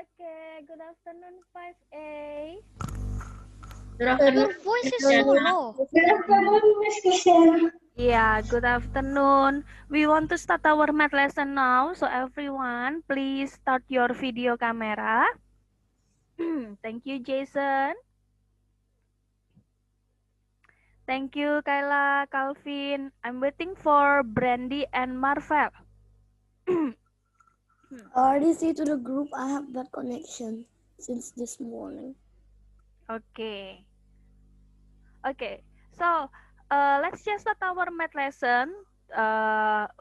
Okay, good afternoon, 5A. Good afternoon. Your voice is so low. Good afternoon, Miss Christiana. Yeah, good afternoon. We want to start our math lesson now. So everyone, please start your video camera. Thank you, Jason. Thank you, Kayla, Calvin. I'm waiting for Brandy and Marvel. I already see to the group I have bad connection since this morning. Okay. Okay. So let's just start our math lesson.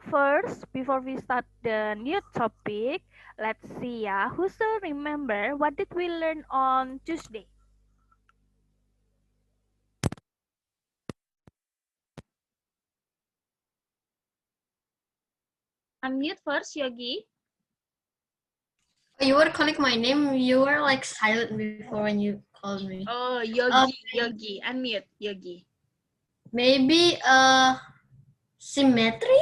First, before we start the new topic, let's see ya. Who still remember what did we learn on Tuesday? Unmute first, Yogi. You were calling my name. You were like silent before when you called me. Oh, Yogi, Yogi. Unmute, Yogi. Maybe symmetry.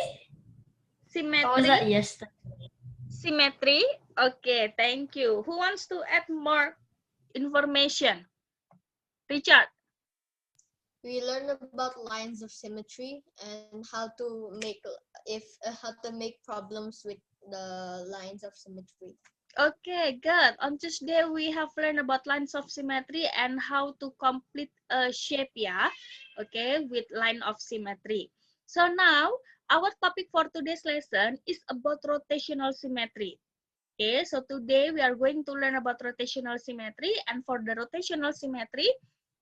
Symmetry. Was that yes? Symmetry. Okay, thank you. Who wants to add more information? Richard. We learn about lines of symmetry and how to make problems with the lines of symmetry. Okay, good. On Tuesday, we have learned about lines of symmetry and how to complete a shape, yeah? Okay, with line of symmetry. So now, our topic for today's lesson is about rotational symmetry. Okay, so today we are going to learn about rotational symmetry. And for the rotational symmetry,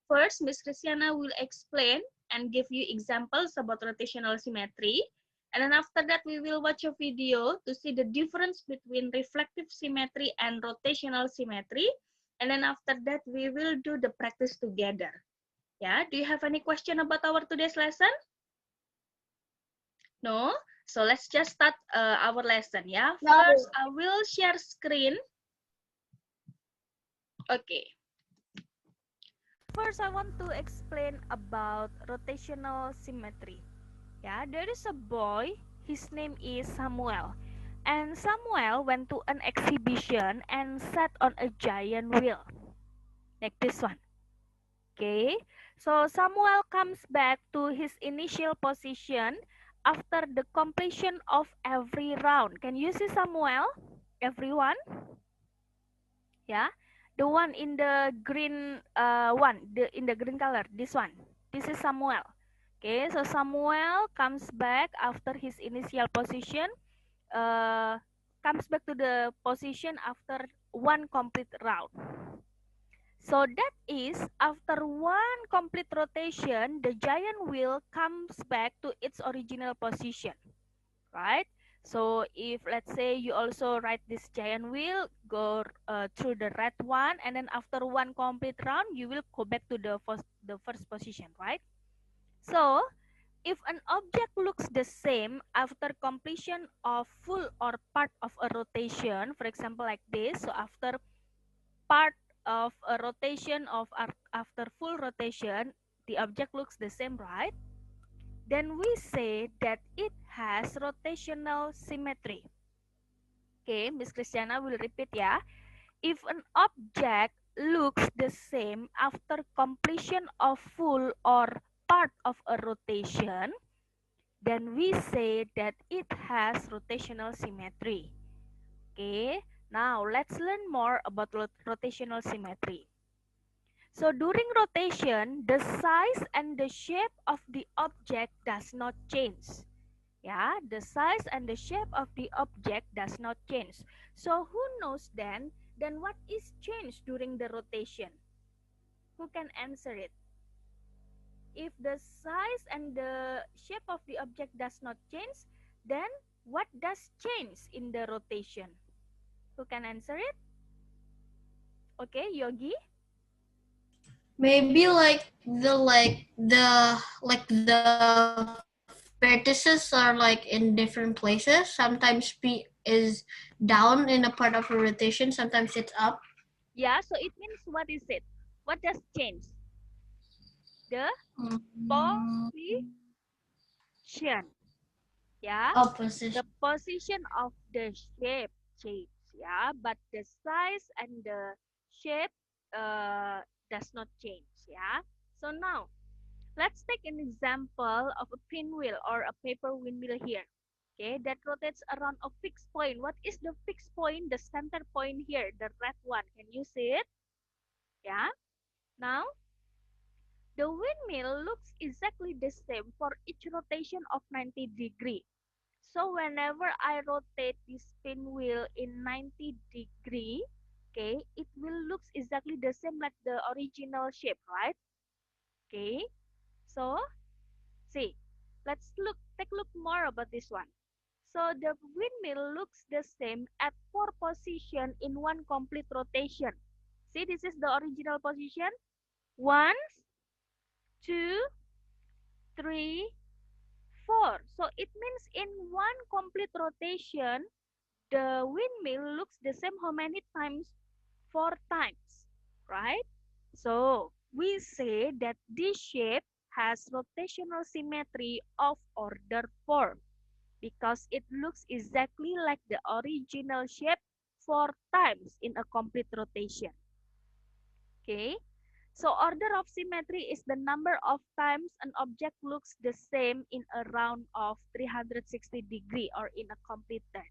first, Miss Christiana will explain and give you examples about rotational symmetry. And then after that, we will watch a video to see the difference between reflective symmetry and rotational symmetry. And then after that, we will do the practice together. Yeah, do you have any question about our today's lesson? No? So let's just start our lesson, yeah? First, I will share screen. Okay. First, I want to explain about rotational symmetry. Yeah, there is a boy, his name is Samuel. And Samuel went to an exhibition and sat on a giant wheel, like this one. Okay, so Samuel comes back to his initial position after the completion of every round. Can you see Samuel? Everyone? Yeah, the one in the green in the green color, this one. This is Samuel. Okay, so Samuel comes back after his initial position, comes back to the position after one complete round. So that is, after one complete rotation, the giant wheel comes back to its original position, right? So if let's say you also ride this giant wheel, go through the red one, and then after one complete round, you will go back to the first position, right? So if an object looks the same after completion of full or part of a rotation, for example like this, so after part of a rotation after full rotation, the object looks the same, right? Then we say that it has rotational symmetry. Okay, Miss Christiana will repeat ya. If an object looks the same after completion of full or part of a rotation, then we say that it has rotational symmetry. Okay, now let's learn more about rotational symmetry. So during rotation, the size and the shape of the object does not change. Yeah, the size and the shape of the object does not change. So who knows then what is changed during the rotation? Who can answer it? If the size and the shape of the object does not change, then what does change in the rotation? Who can answer it? Okay, Yogi? Maybe the vertices are like in different places. Sometimes P is down in a part of a rotation. Sometimes it's up. Yeah, so it means what is it? What does change? The Mm, position. Yeah, Opposition. the position of the shape change. yeah, but the size and the shape does not change, yeah. So now let's take an example of a pinwheel or a paper windmill here. Okay, that rotates around a fixed point. What is the fixed point? The center point here, the red one. Can you see it? Yeah. Now, the windmill looks exactly the same for each rotation of 90 degree. So whenever I rotate this pinwheel in 90 degree, okay, it will looks exactly the same like the original shape, right? Okay. So, see, take a look more about this one. So the windmill looks the same at 4 positions in one complete rotation. See, this is the original position. 1, 2, 3, 4. So it means in one complete rotation, the windmill looks the same how many times? 4 times, right? So we say that this shape has rotational symmetry of order 4 because it looks exactly like the original shape 4 times in a complete rotation. Okay, so order of symmetry is the number of times an object looks the same in a round of 360 degree or in a complete turn.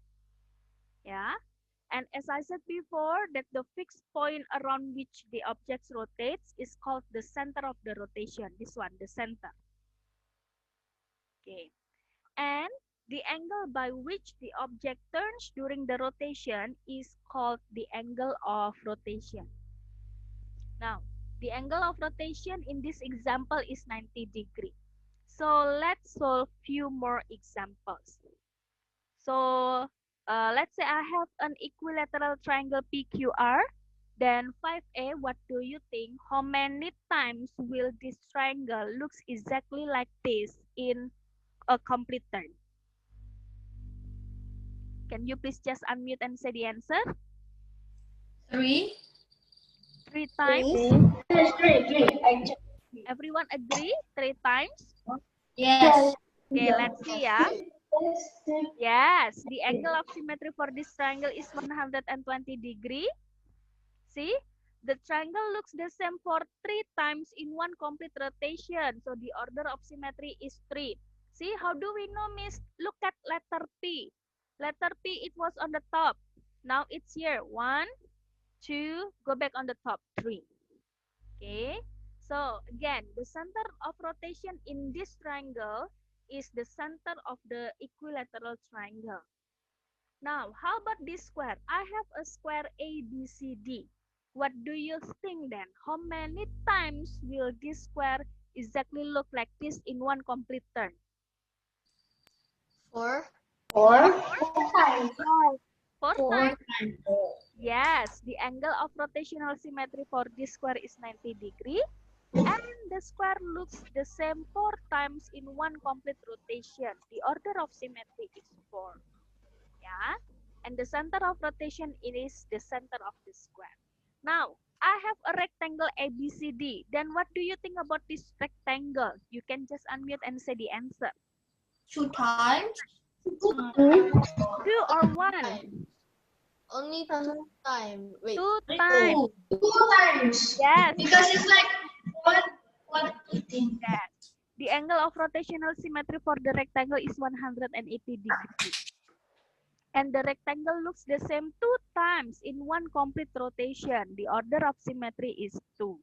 Yeah, and as I said before, that the fixed point around which the object rotates is called the center of the rotation. This one, the center. Okay, and the angle by which the object turns during the rotation is called the angle of rotation. Now, the angle of rotation in this example is 90 degree. So let's solve few more examples. So let's say I have an equilateral triangle PQR. Then 5A, what do you think? How many times will this triangle looks exactly like this in a complete turn? Can you please just unmute and say the answer? 3. 3 times? Yes, 3. Everyone agree? 3 times? Yes. Okay, let's see ya. Yes, the angle of symmetry for this triangle is 120 degree. See, the triangle looks the same for 3 times in one complete rotation. So the order of symmetry is 3. See, how do we know, Miss? Look at letter P. Letter P, it was on the top. Now it's here. 1, 2, go back on the top. 3. Okay. So again, the center of rotation in this triangle is the center of the equilateral triangle. Now, how about this square? I have a square ABCD. What do you think then? How many times will this square exactly look like this in one complete turn? 4. 4. 4 4 times? times. Yes, the angle of rotational symmetry for this square is 90 degree. And the square looks the same 4 times in one complete rotation. The order of symmetry is 4. Yeah, and the center of rotation is the center of the square. Now, I have a rectangle ABCD. Then what do you think about this rectangle? You can just unmute and say the answer. 2 times. 2 or 1? Only 2 times. Wait. 2 times. 2 times. Yes. Because it's like 118. Yes. The angle of rotational symmetry for the rectangle is 180 degrees. And the rectangle looks the same 2 times in one complete rotation. The order of symmetry is 2.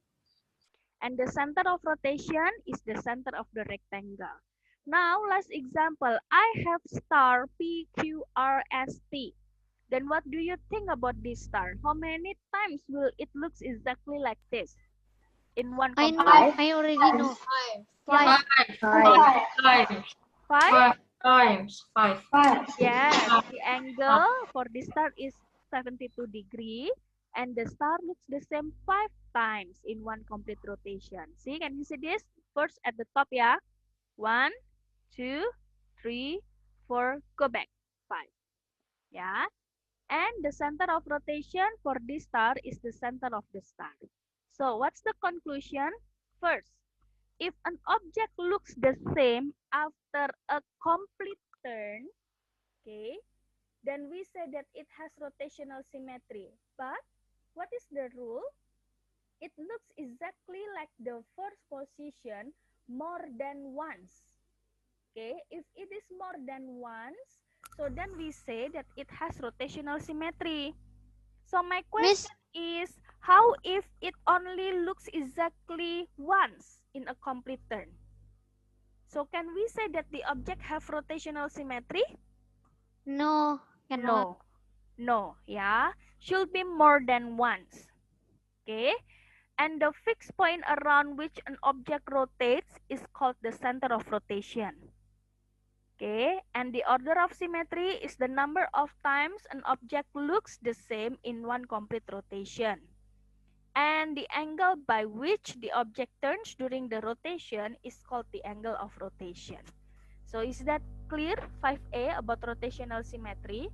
And the center of rotation is the center of the rectangle. Now, last example. I have star PQRST. Then what do you think about this star? How many times will it looks exactly like this? In one I complete. know. I already know. 5. 5 5? times. 5. Yes, the angle for this star is 72 degree and the star looks the same 5 times in one complete rotation. See, can you see this? First at the top, yeah. 1, 2, 3, 4, go back. 5. Yeah. And the center of rotation for this star is the center of the star. So what's the conclusion? First, if an object looks the same after a complete turn, okay, then we say that it has rotational symmetry. But what is the rule? It looks exactly like the first position more than once. Okay, if it is more than once, so then we say that it has rotational symmetry. So my question is, how if it only looks exactly once in a complete turn? So can we say that the object have rotational symmetry? No, cannot. No, yeah, should be more than once. Okay, and the fixed point around which an object rotates is called the center of rotation. Okay, and the order of symmetry is the number of times an object looks the same in one complete rotation. And the angle by which the object turns during the rotation is called the angle of rotation. So is that clear, 5A, about rotational symmetry?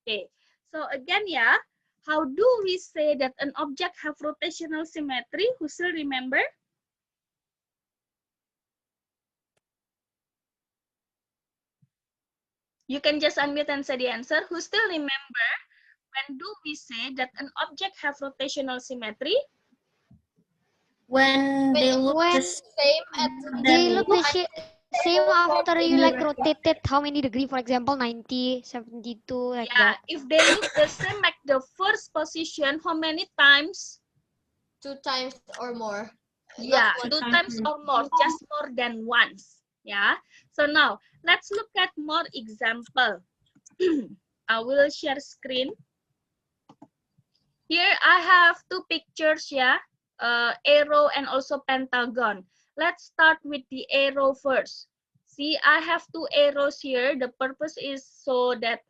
Okay, so again ya, how do we say that an object have rotational symmetry? Who still remember? You can just unmute and say the answer. Who still remember when do we say that an object have rotational symmetry? When they look When the same at they look the same after you like rotated how many degree, for example 90, 72, like Yeah, that. if they look the same at the first position, how many times? 2 times or more. Yeah, Not 2 one. times or more, just more than once. Yeah. So now let's look at more example. I will share screen. Here I have 2 pictures, yeah, arrow and also pentagon. Let's start with the arrow first. See, I have 2 arrows here. The purpose is so that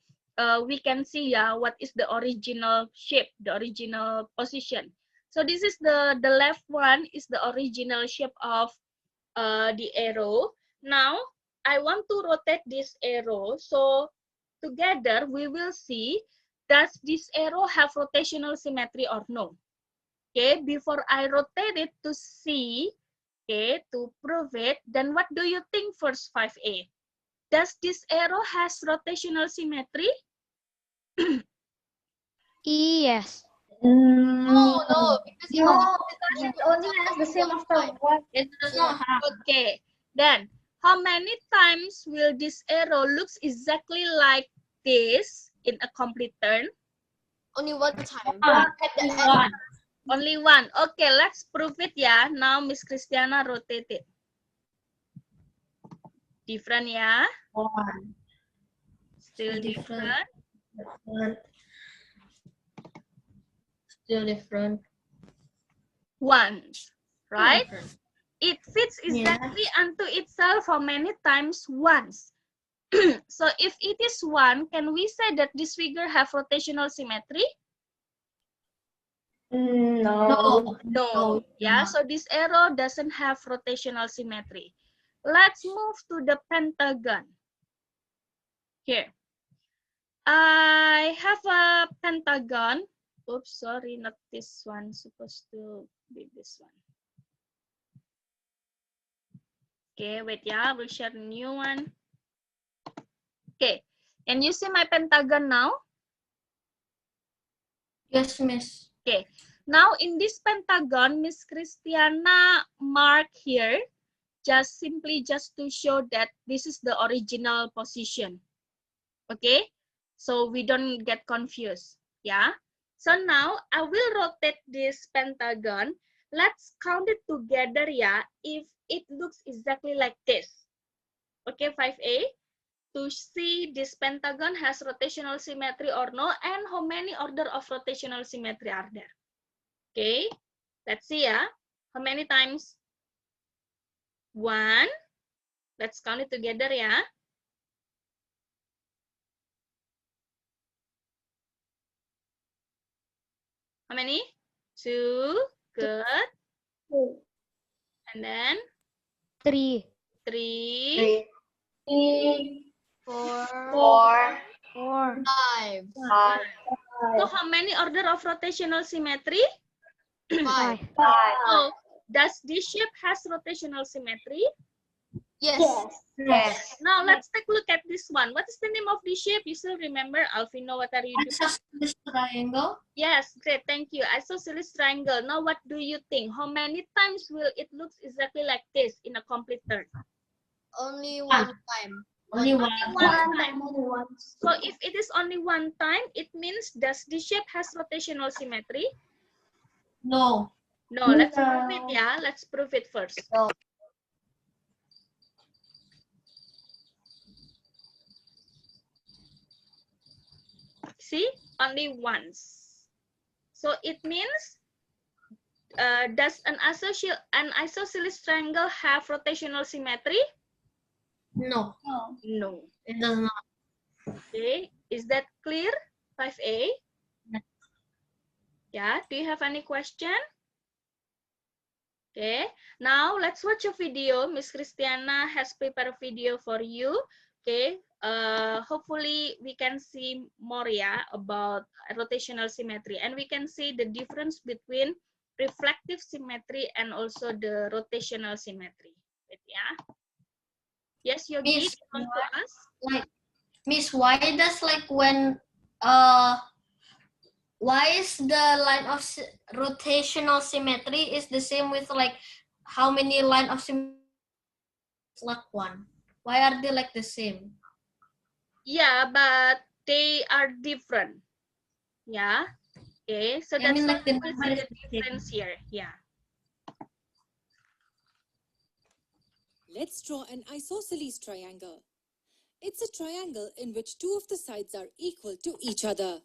we can see, yeah, what is the original shape, the original position. So this is the left one is the original shape of the arrow. Now I want to rotate this arrow. So together we will see, does this arrow have rotational symmetry or no? Okay, before I rotate it to see, okay, to prove it, then what do you think first, 5A? Does this arrow has rotational symmetry? Yes. No, because it only has the same after one. It does not have. Okay, then how many times will this arrow looks exactly like this in a complete turn? only one time. One. At the end. One. Only one. Okay, let's prove it ya. Now Miss Christiana rotate it. Different ya. One. Still different. Still different. Once. Right? Different. It fits exactly unto itself how many times? Once. So if it is 1, can we say that this figure have rotational symmetry? No. No. Yeah, so this arrow doesn't have rotational symmetry. Let's move to the pentagon. Here. I have a pentagon. Oops, sorry, not this one. Supposed to be this one. Okay, wait, yeah, we'll share a new one. Okay, can you see my pentagon now? Yes, miss. Okay, now in this pentagon, Miss Christiana mark here, just to show that this is the original position. Okay, so we don't get confused. Yeah, so now I will rotate this pentagon. Let's count it together, yeah, if it looks exactly like this. Okay, 5A, to see this pentagon has rotational symmetry or no, and how many order of rotational symmetry are there. Okay, let's see ya. How many times? 1. Let's count it together ya. How many? 2. Good. And then 3. 3. 4. 5. So how many order of rotational symmetry? 5. So Does this shape has rotational symmetry? Yes. Yes. Now let's take a look at this one. What is the name of this shape? You still remember? Alvino, what are you doing? Isosceles triangle. Yes, great, thank you. Isosceles triangle. Now what do you think? How many times will it look exactly like this in a complete third? Only one time. Only one. One time. So if it is only one time, it means does this shape has rotational symmetry? No. No, let's prove it, yeah. Let's prove it first. No. See, only once. So it means, does an isosceles triangle have rotational symmetry? No. No. It does not. Okay, is that clear? 5A? Yes. Yeah, do you have any question? Okay, now let's watch a video. Miss Christiana has prepared a video for you. Okay, hopefully we can see more, yeah, about rotational symmetry, and we can see the difference between reflective symmetry and also the rotational symmetry. Wait, yeah. Yes, Yogi, Miss, you want to ask? like, Miss, why does like when why is the line of rotational symmetry is the same with like how many line of symmetry like one? Why are they like the same? Yeah, but they are different. Yeah. Okay, so I that's mean, why like, we the will number see is the the same. difference here. Yeah. Let's draw an isosceles triangle. It's a triangle in which two of the sides are equal to each other.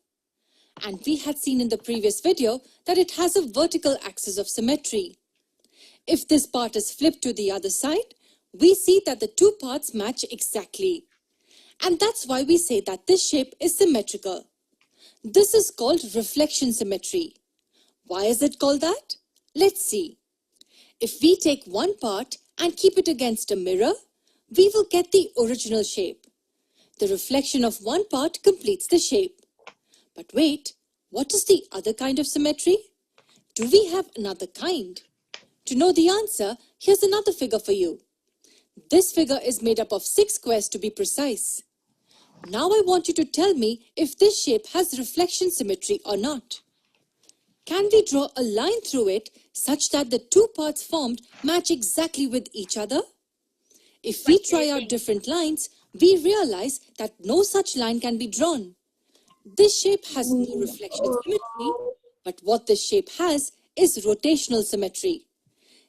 And we had seen in the previous video that it has a vertical axis of symmetry. If this part is flipped to the other side, we see that the two parts match exactly. And that's why we say that this shape is symmetrical. This is called reflection symmetry. Why is it called that? Let's see. If we take one part and keep it against a mirror, we will get the original shape. The reflection of one part completes the shape. But wait, what is the other kind of symmetry? Do we have another kind? To know the answer, here's another figure for you. This figure is made up of 6 squares to be precise. Now I want you to tell me if this shape has reflection symmetry or not. Can we draw a line through it such that the two parts formed match exactly with each other? If we try out different lines, we realize that no such line can be drawn. This shape has no reflection symmetry, but what this shape has is rotational symmetry.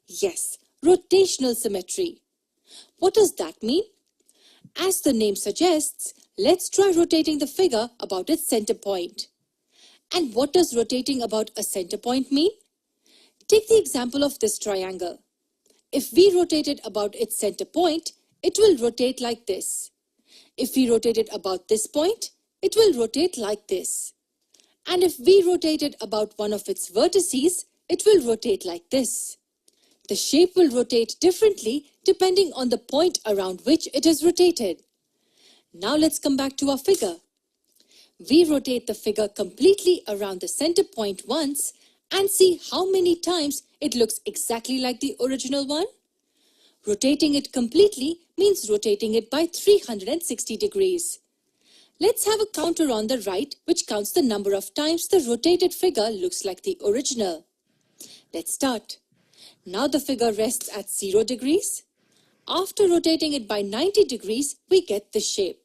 Yes, rotational symmetry. What does that mean? As the name suggests, let's try rotating the figure about its center point. And what does rotating about a center point mean? Take the example of this triangle. If we rotate it about its center point, it will rotate like this. If we rotate it about this point, it will rotate like this. And if we rotate it about one of its vertices, it will rotate like this. The shape will rotate differently depending on the point around which it is rotated. Now let's come back to our figure. We rotate the figure completely around the center point once and see how many times it looks exactly like the original one. Rotating it completely means rotating it by 360 degrees. Let's have a counter on the right which counts the number of times the rotated figure looks like the original. Let's start. Now the figure rests at 0 degrees. After rotating it by 90 degrees, we get this shape.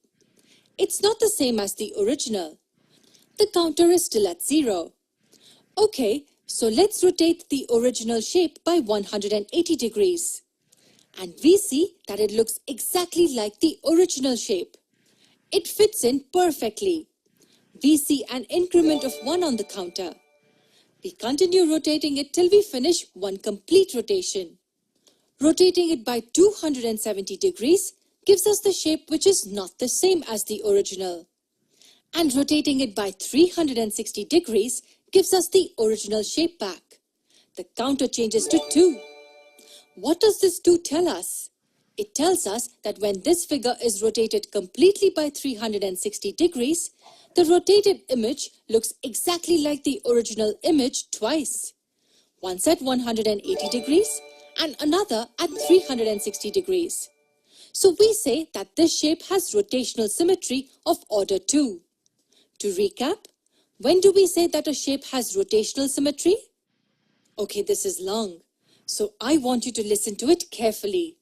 It's not the same as the original. The counter is still at 0. Okay, so let's rotate the original shape by 180 degrees. And we see that it looks exactly like the original shape. It fits in perfectly. We see an increment of 1 on the counter. We continue rotating it till we finish one complete rotation. Rotating it by 270 degrees gives us the shape which is not the same as the original. And rotating it by 360 degrees gives us the original shape back. The counter changes to 2. What does this 2 tell us? It tells us that when this figure is rotated completely by 360 degrees, the rotated image looks exactly like the original image twice. once at 180 degrees and another at 360 degrees. So we say that this shape has rotational symmetry of order 2. To recap, when do we say that a shape has rotational symmetry? Okay, this is long, so I want you to listen to it carefully.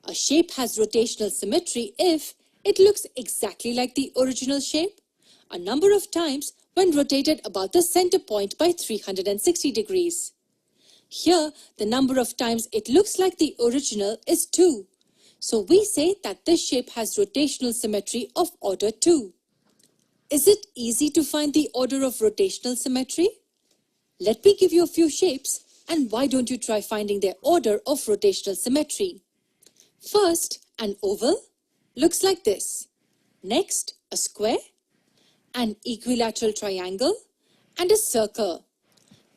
A shape has rotational symmetry if it looks exactly like the original shape a number of times when rotated about the center point by 360 degrees. Here, the number of times it looks like the original is 2. So we say that this shape has rotational symmetry of order 2. Is it easy to find the order of rotational symmetry? Let me give you a few shapes, and why don't you try finding their order of rotational symmetry? First, an oval looks like this. Next, a square, an equilateral triangle, and a circle.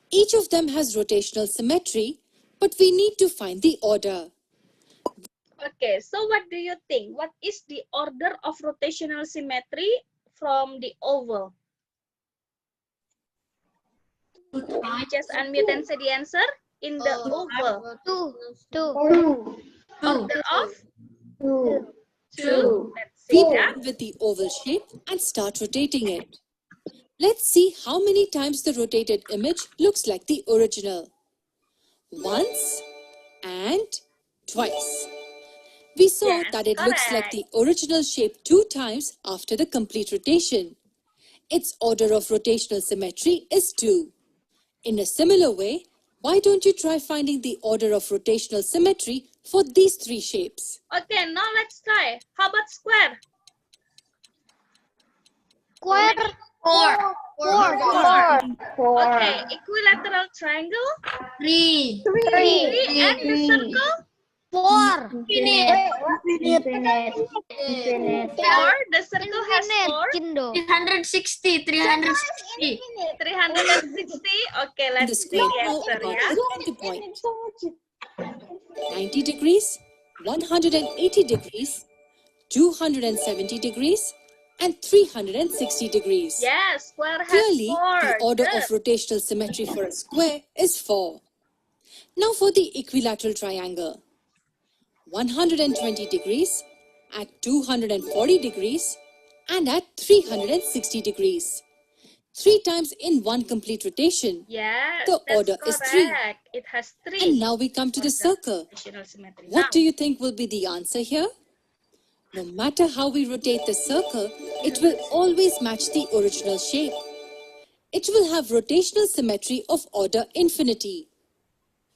Each of them has rotational symmetry, but we need to find the order. Okay, so what do you think? What is the order of rotational symmetry from the oval? Can you just unmute and say the answer? In the oval. Two. Order of? Two. Two. Let's see We that. begin with the oval shape and start rotating it. Let's see how many times the rotated image looks like the original. Once and twice. We saw Yes, that it looks like correct. the original shape 2 times after the complete rotation. Its order of rotational symmetry is 2. In a similar way, why don't you try finding the order of rotational symmetry for these 3 shapes? Okay, now let's try. How about square? Square. Four. Okay, equilateral triangle? Three. Three. And the circle? Four. Infinite. Four. The circle has four. Cindo. 360. 360. 360. Okay, And the let's see square the now answer, about yeah? the center point. 90 degrees, 180 degrees, 270 degrees, and 360 degrees. Yes, square has Clearly, four. the order Good. of rotational symmetry for a square is 4. Now for the equilateral triangle. 120 degrees, at 240 degrees, and at 360 degrees. 3 times in one complete rotation. Yes, The that's order is correct. 3. It has three. And now we come to the circle. Rotational symmetry. What Now, do you think will be the answer here? No matter how we rotate the circle, it will always match the original shape. It will have rotational symmetry of order infinity.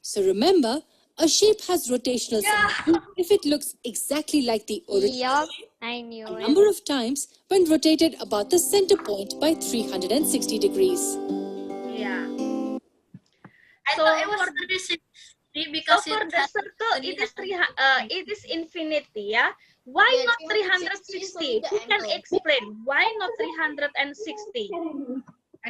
So remember, a shape has rotational symmetry if it looks exactly like the original Yup, I knew a it. number of times when rotated about the center point by 360 degrees. yeah. I So thought it was for 360 So because for it the has circle, it is infinity, yeah. Why Yeah, not 360 is 360? the Who can angle. explain? Why not 360?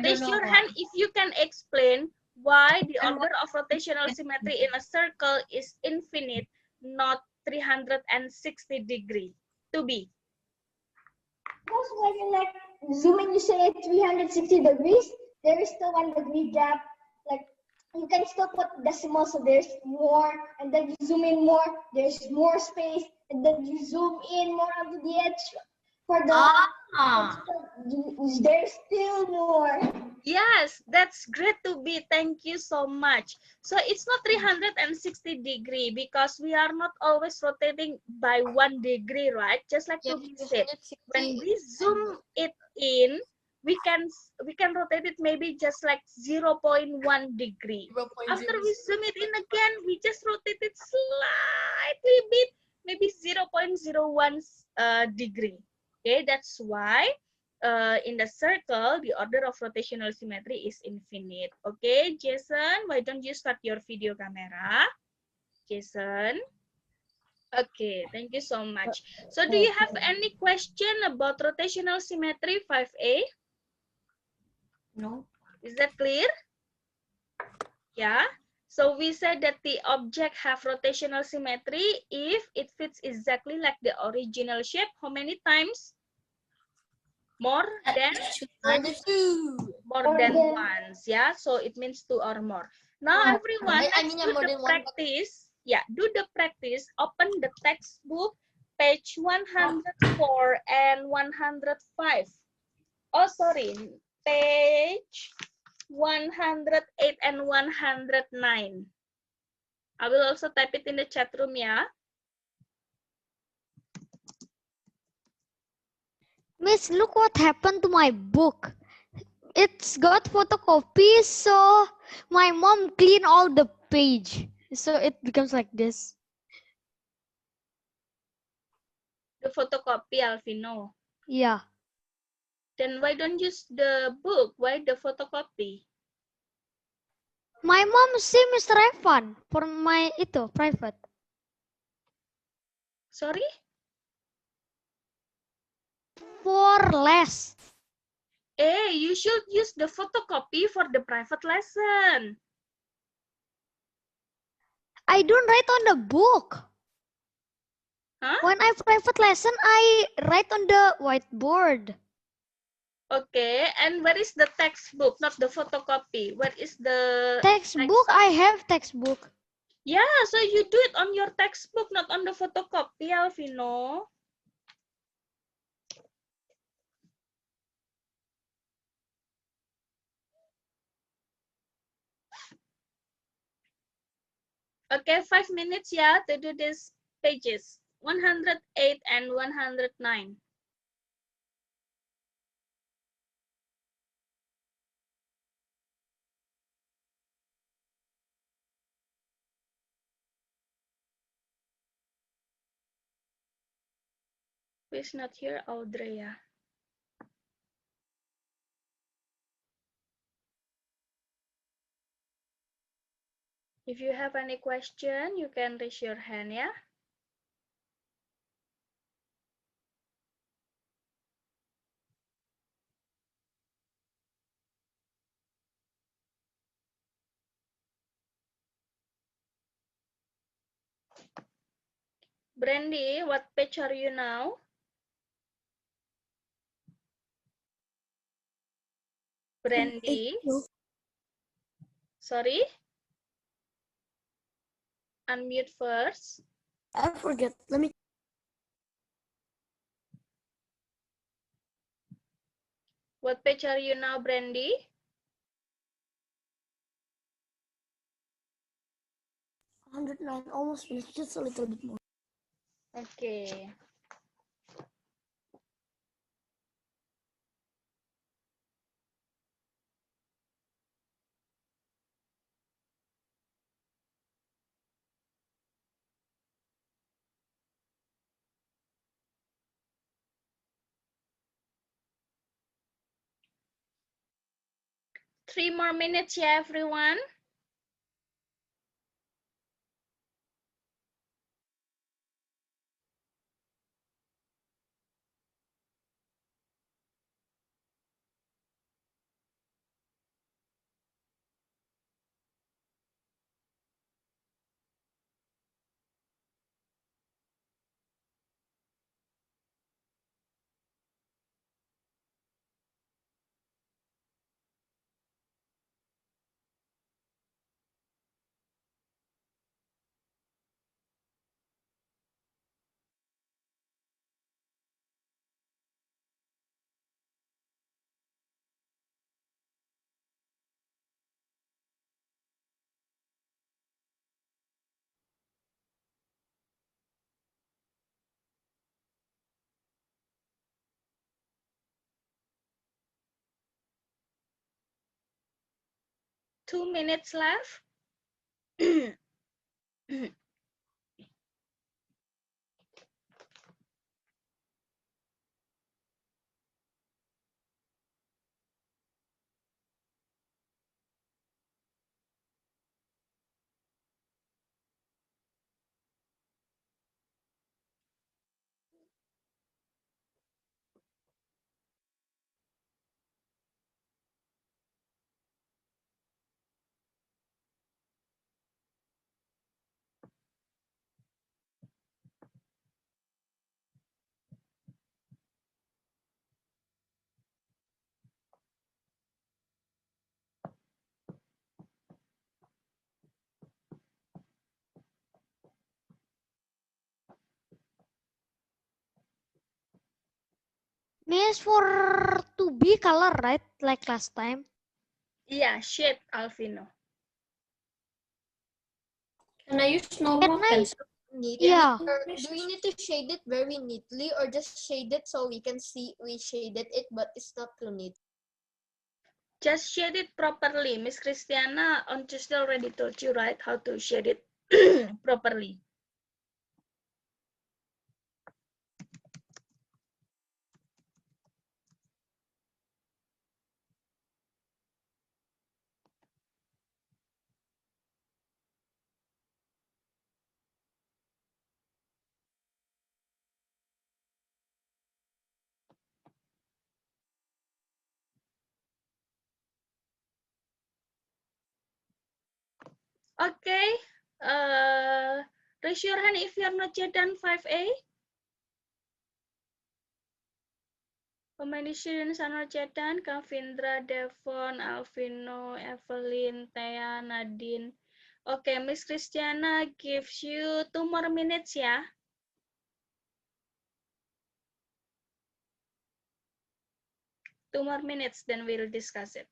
Raise your hand if you can explain why the order of rotational symmetry in a circle is infinite, not 360 degree. To be. Because when you zoom in, you say 360 degrees, there is still 1 degree gap. Like you can still put decimals, so there's more, and then you zoom in more, there's more space, and then you zoom in more onto the edge for the. There's still more. Yes, that's great to be. Thank you so much. So it's not 360 degree because we are not always rotating by 1 degree, right? Just like Yeah, to be said. 360 When we zoom it in, we can rotate it maybe just like 0.1 degree. 0.0. After we zoom it in again, we just rotate it slightly bit, maybe 0.01 degree. Okay, that's why in the circle, the order of rotational symmetry is infinite. Okay, Jason, why don't you start your video camera? Jason. Okay, thank you so much. So do you have any question about rotational symmetry 5A? No. Is that clear? Yeah. So we said that the object have rotational symmetry if it fits exactly like the original shape. How many times? More than? More than once, yeah. So it means 2 or more. Now Oh, everyone, I let's mean, do more the than one, but practice. Yeah, do the practice. Open the textbook, page 104 and 105. Oh, sorry, page 108 and 109. I will also type it in the chat room, yeah. Miss, look what happened to my book. It's got photocopies, so my mom cleaned all the page. So it becomes like this. The photocopy, Alvino. Yeah. Then why don't use the book? Why the photocopy? My mom see Mr. Evan for my itu private. Sorry? For less. You should use the photocopy for the private lesson. I don't write on the book. Huh? When I private lesson, I write on the whiteboard. Okay, and where is the textbook, not the photocopy? Where is the Textbook, I have textbook. Yeah, so you do it on your textbook, not on the photocopy, Alvino. Okay, 5 minutes, yeah, to do these pages. 108 and 109. Who is not here? Audrey. If you have any question, you can raise your hand, yeah? Brandy, what page are you now? Brandy? Sorry? Unmute first. I forget. Let me. What page are you now, Brandy? 109, almost finished. Just a little bit more. Okay. Three more minutes, yeah, everyone. Two minutes left. Miss, for to be color, right? Like last time. Yeah, shade, Alvino. Can I use Can normal I? pencil? Yeah. Do we need to shade it very neatly or just shade it so we can see we shaded it, but it's not too neat? Just shade it properly. Miss Christiana on Tuesday already told you, right, how to shade it properly. Okay. Raise your hand if you're not yet done 5A. How many students are not yet done? Kavindra, Devon, Alvino, Evelyn, Thea, Nadine. Okay, Miss Christiana gives you 2 more minutes, ya. Two more minutes, then we'll discuss it.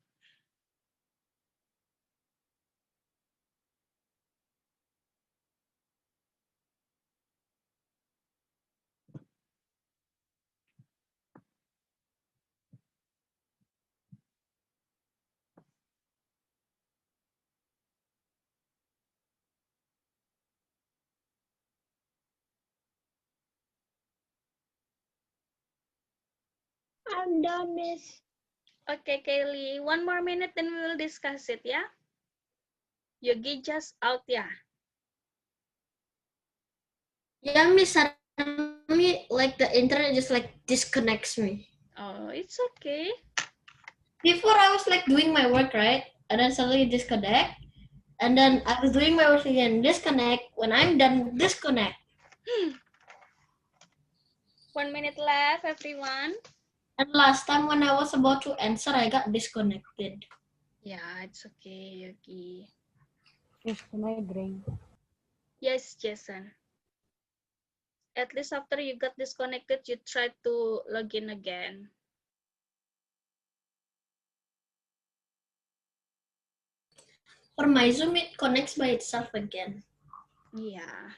I'm done, Miss. Okay, Kaylee, 1 more minute, then we will discuss it, ya. Yogi just out, ya. Yeah, Miss, suddenly like the internet just like disconnects me. Oh, it's okay. Before I was like doing my work, right? And then suddenly disconnect. And then I was doing my work again, disconnect. When I'm done, disconnect. 1 minute left, everyone. And last time when I was about to answer, I got disconnected. Yeah, it's okay, Yogi. Yes, can I drink? Yes, Jason. At least after you got disconnected, you try to log in again. For my Zoom, it connects by itself again. Yeah.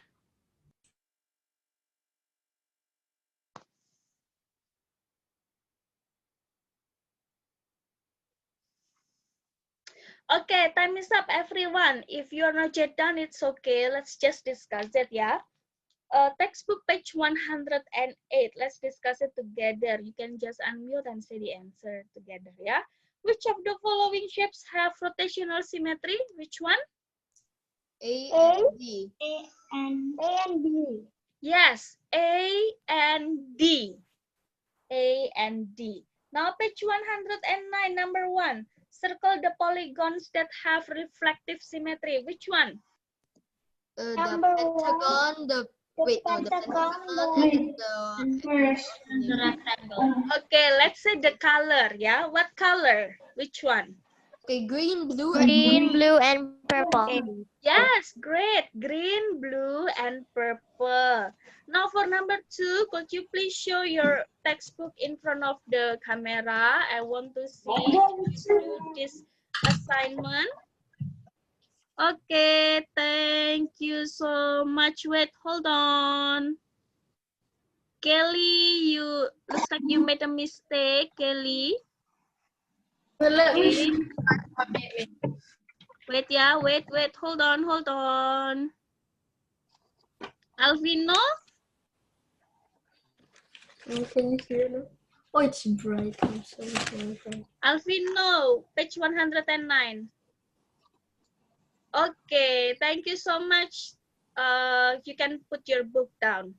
Okay, time is up, everyone. If you're not yet done, it's okay. Let's just discuss it, yeah. Textbook page 108. Let's discuss it together. You can just unmute and say the answer together, yeah. Which of the following shapes have rotational symmetry? Which one? A and D. A and B. Yes, A and D. A and D. Now page 109, number 1. Circle the polygons that have reflective symmetry. Which one? The Number pentagon, the pentagon, and The rectangle. Okay, let's say the color, yeah? What color? Which one? okay, green, blue, Green, blue, and purple. Yes, great. Green, blue, and purple. Now for number 2, could you please show your textbook in front of the camera? I want to see you do this assignment. Okay, thank you so much. Wait, hold on. Kelly, you looks like you made a mistake, Kelly. Okay. Wait, yeah, wait, hold on. Alvino? Can you hear now? Oh, it's bright. I'm so sorry. Alvino, page 109. Okay, thank you so much. You can put your book down.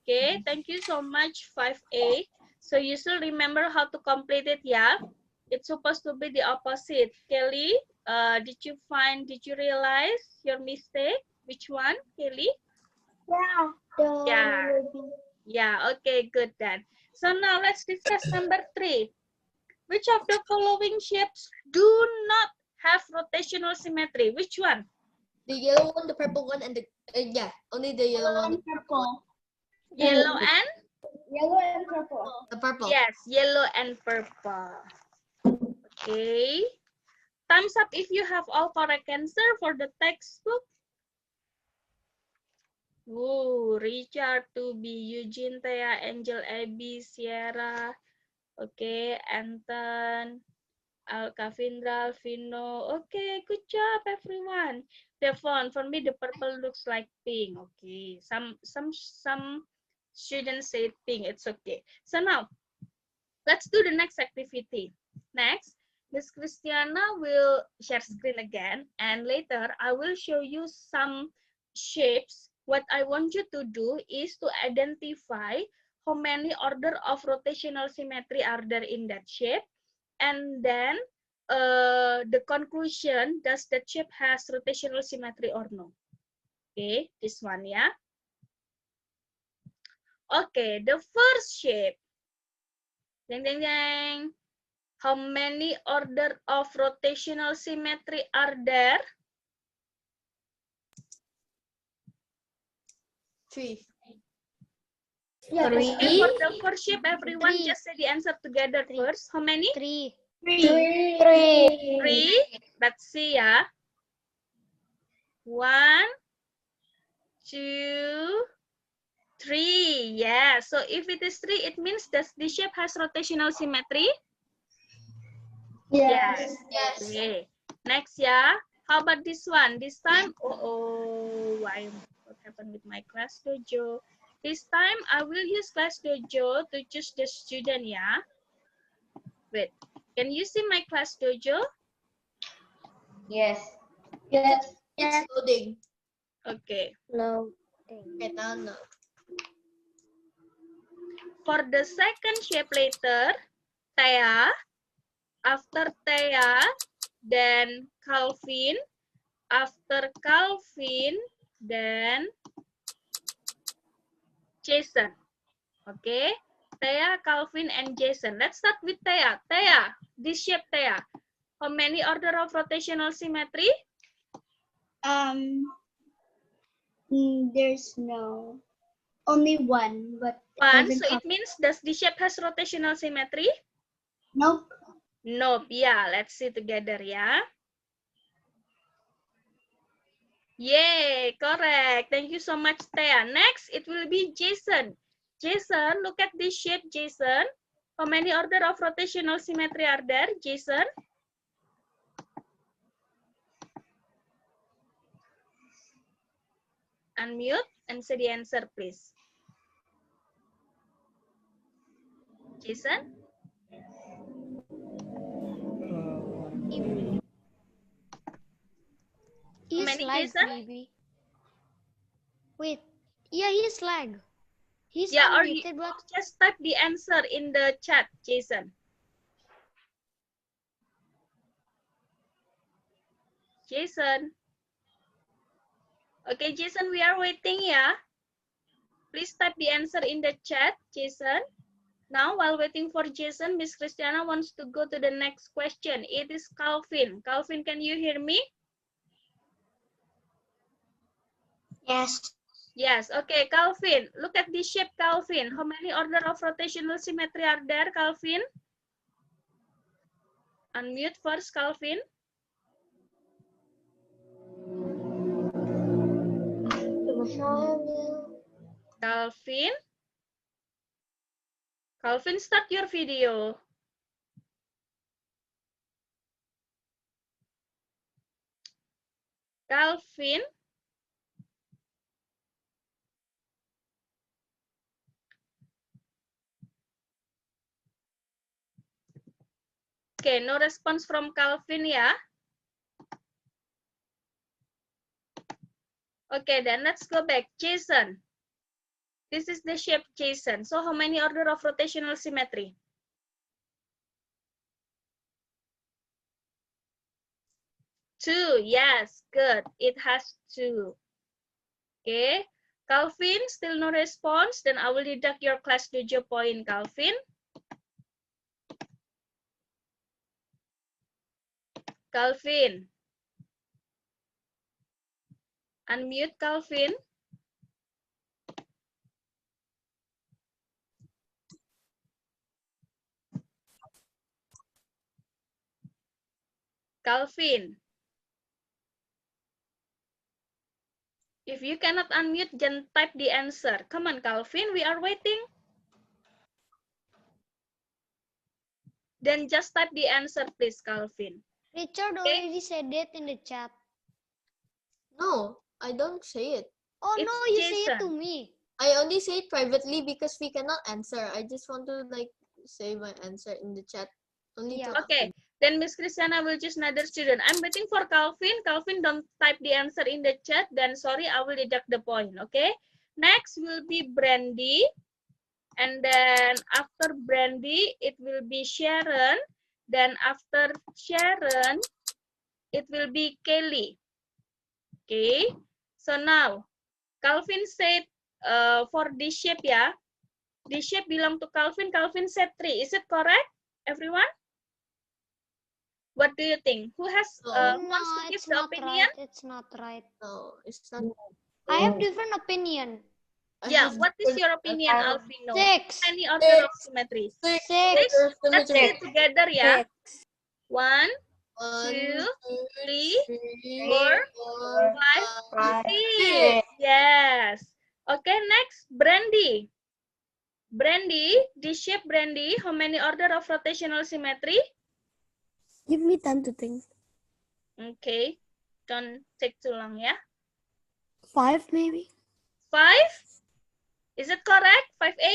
Okay, thank you so much, 5A. So you still remember how to complete it, yeah? It's supposed to be the opposite. Kelly, did you realize your mistake? Which one, Kelly? Yeah. Yeah, okay, good then. So now let's discuss number 3. Which of the following shapes do not have rotational symmetry? Which one? the yellow one, the purple one, and the only the yellow one. Purple. Yellow and Yellow and purple. The purple. Yes, yellow and purple. Okay. Thumbs up if you have all correct answer for the textbook. Oh, Richard, Tubi, Eugene, Thea, Angel, Abby, Sierra. Okay, Anton, Alcavindra, Vino. Okay, good job everyone. Devon, for me the purple looks like pink. Okay, some students say pink. It's okay. So now, let's do the next activity. Next, Miss Christiana will share screen again, and later I will show you some shapes. What I want you to do is to identify how many order of rotational symmetry are there in that shape, and then the conclusion, does that shape has rotational symmetry or no? Okay, this one, yeah. Okay, the first shape. Ding, ding, ding. How many order of rotational symmetry are there? 3. Yeah, Three. Okay, for the first shape, everyone Three. just say the answer together first. How many? 3. 3. Let's see, yeah. 1, 2, 3. Yeah, so if it is 3, it means that the shape has rotational symmetry. Yes. Yes. Okay. Next, yeah. How about this one? This time, what happened with my class dojo? This time, I will use class dojo to choose the student, yeah. Wait, can you see my class dojo? Yes. Yes. It's loading. Okay. No. Okay, now no. For the second shape later, Thea. After Thea, then Calvin. After Calvin, then Jason. Okay, Thea, Calvin, and Jason. Let's start with Thea. Thea, this shape Thea. How many order of rotational symmetry? There's no only one, but One. So it means does the shape has rotational symmetry? Nope. Nope. Yeah, let's see together, yeah. Yay, correct. Thank you so much, Thea. Next, it will be Jason. Jason, look at this shape, Jason. How many order of rotational symmetry are there, Jason? Unmute and say the answer, please. Jason? He's Many, lag, Jason? maybe. Wait. Yeah, he's lag. He's Yeah, or you unmuted, but just type the answer in the chat, Jason. Jason. Okay, Jason, we are waiting, yeah. Please type the answer in the chat, Jason. Now, while waiting for Jason, Miss Christiana wants to go to the next question. It is Calvin. Calvin, can you hear me? Yes. Yes, okay, Calvin. Look at this shape, Calvin. How many order of rotational symmetry are there, Calvin? Unmute first, Calvin. Calvin. Calvin, start your video. Calvin. Okay, no response from Calvin, yeah. Okay, then let's go back. Jason. This is the shape Jason. So how many order of rotational symmetry? 2. Yes, good. It has 2. Okay. Calvin, still no response. Then I will deduct your class dojo point, Calvin. Calvin. Unmute, Calvin. Calvin. If you cannot unmute, then type the answer. Come on, Calvin, we are waiting. Then just type the answer, please, Calvin. Richard Okay. already said it in the chat. No, I don't say it. Oh It's no, you say it to Jason. me. I only say it privately because we cannot answer. I just want to like say my answer in the chat. Only Yeah. to Okay, then Miss Christiana will choose another student. I'm waiting for Calvin. Calvin, don't type the answer in the chat. Then sorry, I will deduct the point. Okay. Next will be Brandy. And then after Brandy, it will be Sharon. Then after Sharon, it will be Kelly. Okay. So now, Calvin said for this shape, yeah. This shape belong to Calvin. Calvin said 3. Is it correct, everyone? What do you think? Who has who wants to No, give it's the not opinion? right. It's not right. no, it's not. I have different opinion. Yeah, have what is your opinion, I have Alvino? 6. Any order of symmetry? 6. 6. Let's say together, yeah. 1, 1, 2, 3, 3, 4, 5, 6. Yes. Okay, next, Brandy. Brandy, this shape Brandy, how many order of rotational symmetry? Give me time to think. Okay, don't take too long, yeah. 5 maybe? 5? Is it correct? 5A?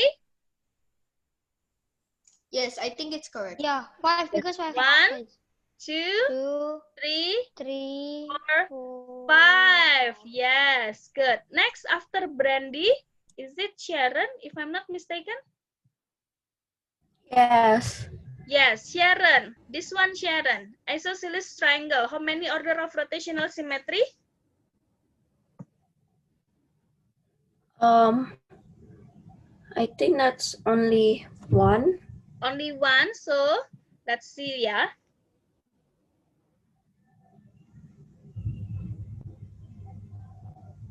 Yes, I think it's correct. Yeah, 5 because 5. 1, 2, 2, 3, 3, 4, 4. 5. Yes, good. Next, after Brandy, is it Sharon, if I'm not mistaken? Yes. Yes, Sharon. This one, Sharon. Isosceles triangle. How many order of rotational symmetry? I think that's only 1. Only 1. So, let's see, yeah.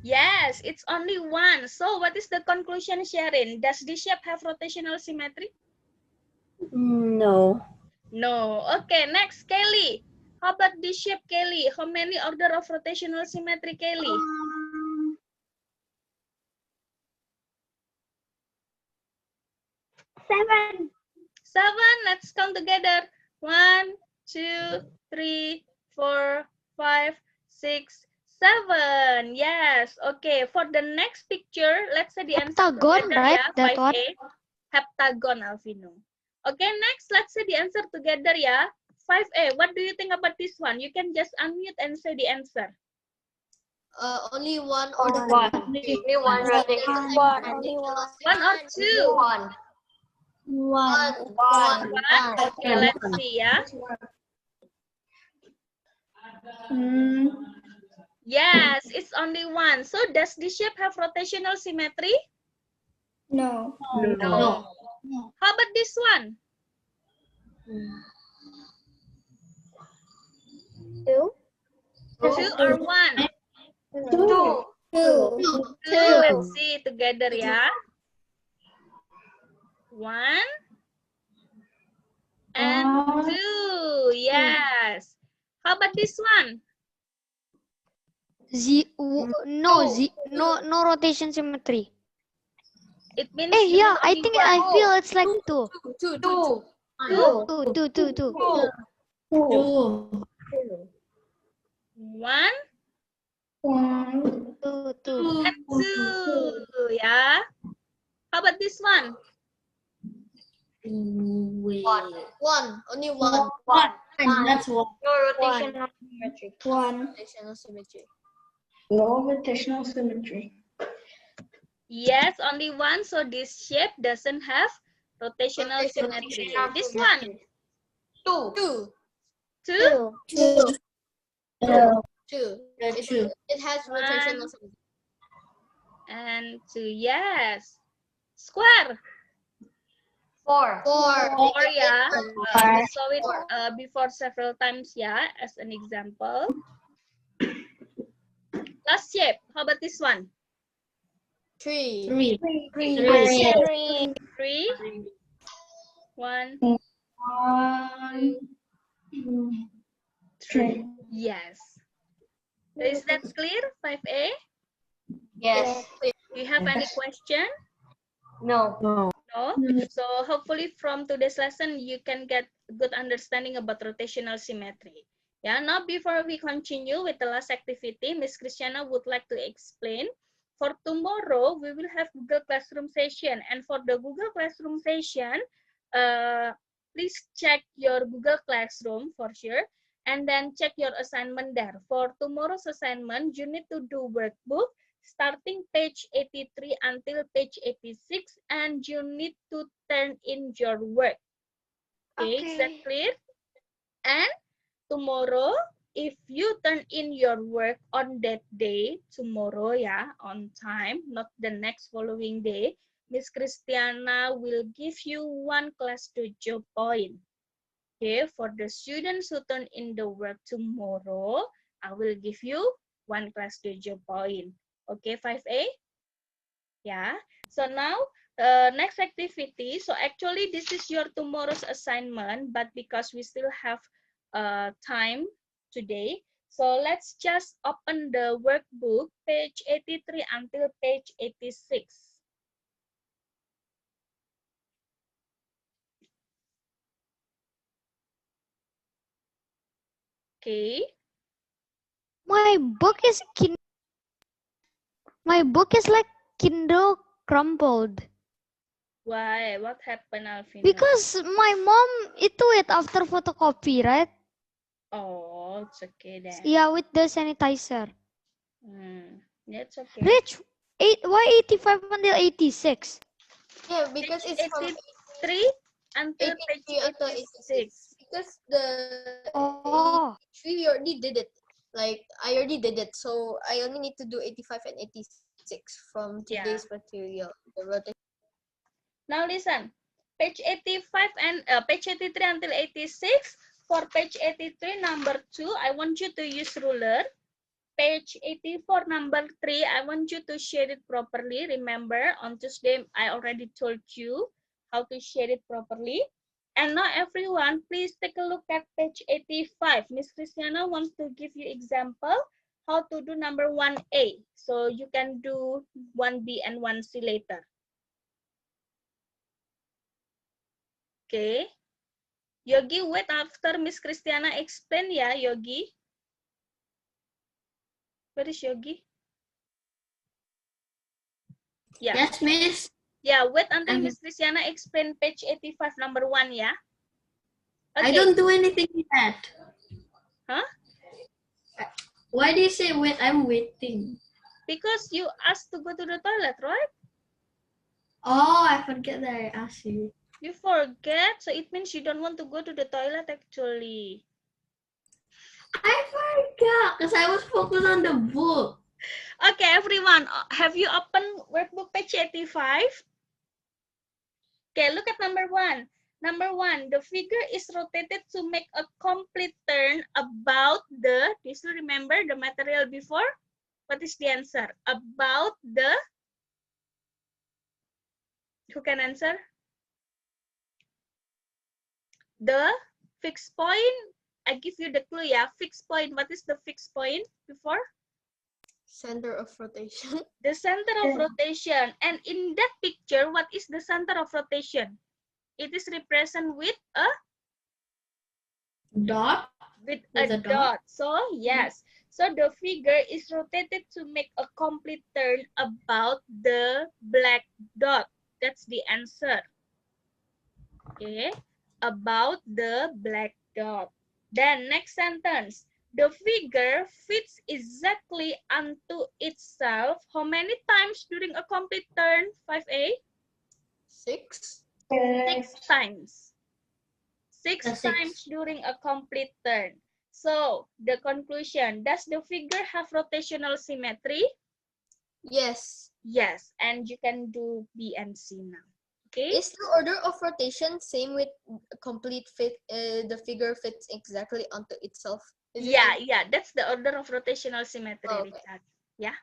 Yes, it's only 1. So, what is the conclusion, Sharon? Does this shape have rotational symmetry? No. No. Okay, next, Kelly. How about this shape, Kelly? How many order of rotational symmetry, Kelly? 7. 7. Let's count together. 1, 2, 3, 4, 5, 6, 7. Yes. Okay. For the next picture, let's say the answer Heptagon, together, right? yeah. That 5A. Heptagon, Alvino. Okay, next, let's say the answer together, yeah. 5A. What do you think about this one? You can just unmute and say the answer. Only 1 or the Only one rotation. One or two? One. One. Okay, let's see, yeah. Yes, it's only 1. So does this shape have rotational symmetry? No. No. How about this one? 2. 2 or 1? 2. 2. Let's see together, yeah. 1 and 2. Yes. How about this one? No rotation symmetry. It means Yeah, I only think one. I feel it's like 2. 2. 2. 1 2. and 2. Yeah. How about this one? 1. Only 1. That's one. No rotational symmetry. Rotational symmetry. No rotational symmetry. Yes, only 1. So this shape doesn't have rotational symmetry. This one? 2. 2? 2. It has rotational symmetry. And 2. Yes. Square. 4. 4. 4, yeah. We saw it before several times, yeah, as an example. Last shape. How about this one? 3. 3. 1, 3. Straight. Yes. Is that clear, 5A? Yes. Do you have any question? No. No? So hopefully from today's lesson, you can get good understanding about rotational symmetry. Yeah, now before we continue with the last activity, Miss Christiana would like to explain. For tomorrow, we will have Google Classroom session. And for the Google Classroom session, please check your Google Classroom for sure. And then check your assignment there. For tomorrow's assignment, you need to do workbook starting page 83 until page 86, and you need to turn in your work. Okay, is that clear? And tomorrow, if you turn in your work on that day, tomorrow, yeah, on time, not the next following day, Miss Christiana will give you 1 class dojo point. Okay, for the students who turn in the work tomorrow, I will give you 1 class dojo point. Okay, 5A? Yeah. So now, next activity. So actually, this is your tomorrow's assignment, but because we still have time today, so let's just open the workbook, page 83 until page 86. Okay. My book is like Kindle crumpled. Why? What happened, Alvina? Because my mom itu it after photocopy, right? Oh, it's okay then. Yeah, with the sanitizer. That's okay. Rich, why 85 until 86? Yeah, because Page it's from 83 until page 83 until 86. Because the Oh. 83 we already did it. Like I already did it, so I only need to do 85 and 86 from today's material. The rotation. Now listen, page 85 and page 83 until 86. For page 83 number 2, I want you to use ruler. Page 84 number 3, I want you to shade it properly. Remember, on Tuesday, I already told you how to shade it properly. And now everyone, please take a look at page 85. Miss Christiana wants to give you example how to do number 1A. So you can do 1B and 1C later. Okay. Yogi, wait after Miss Christiana explain ya, Yogi. Where is Yogi? Yeah. Yes, Miss. Yeah, wait until Miss Christiana explain page 85 number 1 ya. I don't do anything yet. Huh? Why do you say wait? I'm waiting. Because you asked to go to the toilet, right? Oh, I forget that I asked you. You forget, so it means you don't want to go to the toilet actually. I forgot because I was focused on the book. Okay, everyone, have you opened workbook page 85? Okay, look at number 1. Number 1, the figure is rotated to make a complete turn about the, do you still remember the material before? What is the answer? About the, who can answer? The fixed point, I give you the clue, yeah, fixed point. What is the fixed point before? Center of rotation. The center of rotation. And in that picture, what is the center of rotation? It is represented with a dot. With a dot. So yes. So the figure is rotated to make a complete turn about the black dot. That's the answer. Okay. About the black dot. Then next sentence. The figure fits exactly onto itself. How many times during a complete turn? 5A? 6. 6 times. 6 6 times during a complete turn. So, the conclusion, does the figure have rotational symmetry? Yes. Yes, and you can do B and C now. Okay? Is the order of rotation same with complete fit? The figure fits exactly onto itself. Yeah, that's the order of rotational symmetry, okay. Richard. Yeah.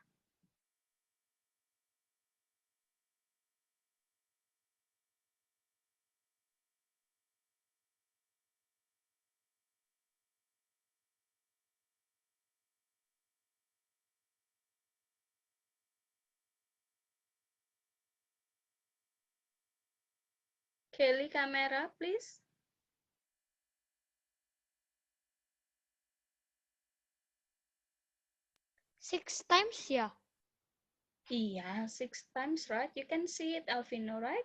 Kelly, camera, please. Six times, yeah. Yeah, 6 times, right? You can see it, Alvino, right?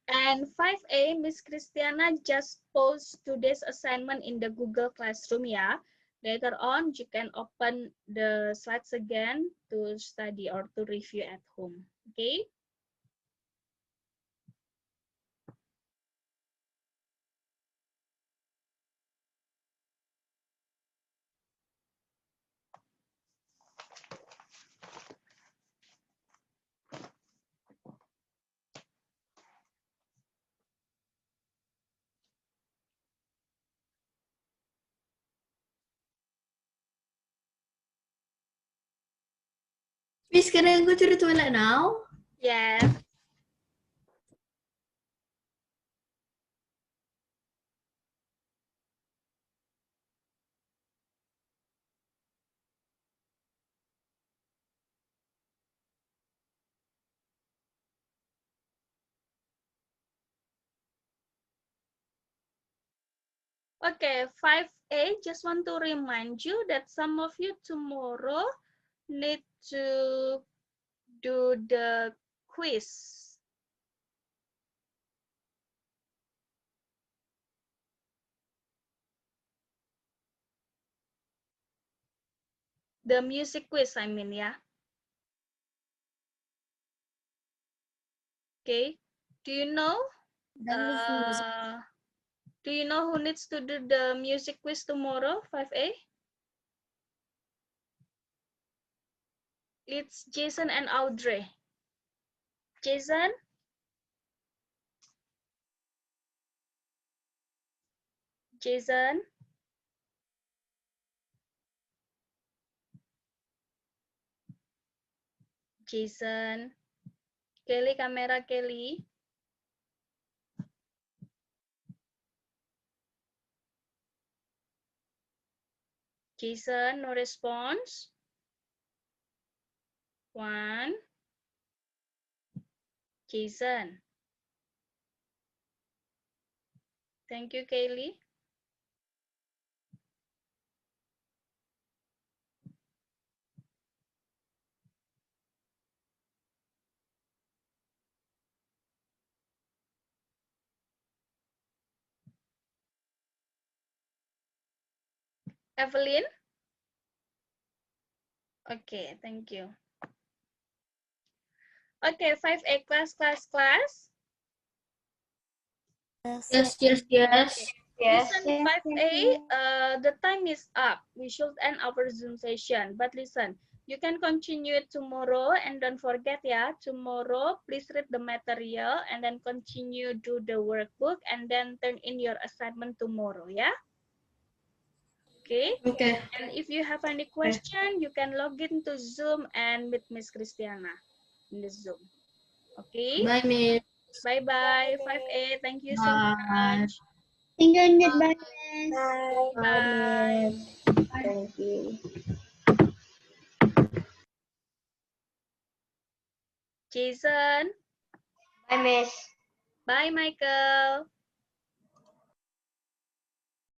And 5A, Miss Christiana just post today's assignment in the Google Classroom, yeah. Later on, you can open the slides again to study or to review at home, okay? Miss, can I go to the toilet now? Yes. Okay, 5A, just want to remind you that some of you tomorrow need to do the quiz. The music quiz, I mean, yeah. Okay, do you know? Do you know who needs to do the music quiz tomorrow, 5A? It's Jason and Audrey. Jason? Jason? Jason? Kelly, kamera Kelly. Jason, no response. 1. Jason. Thank you, Kelly. Evelyn? Okay, thank you. Okay, 5A class. Yes. Listen, 5A, the time is up. We should end our Zoom session. But listen, you can continue it tomorrow. And don't forget, yeah, tomorrow, please read the material and then continue do the workbook and then turn in your assignment tomorrow, yeah? Okay? Okay. And if you have any question, you can log into Zoom and meet Miss Christiana in the Zoom. Okay? Bye, Miss. Bye-bye, 5A. Thank you so Bye. much. Thank you, Bye, Miss. Bye. Bye. Thank you. Jason. Bye, Miss. Bye, Michael.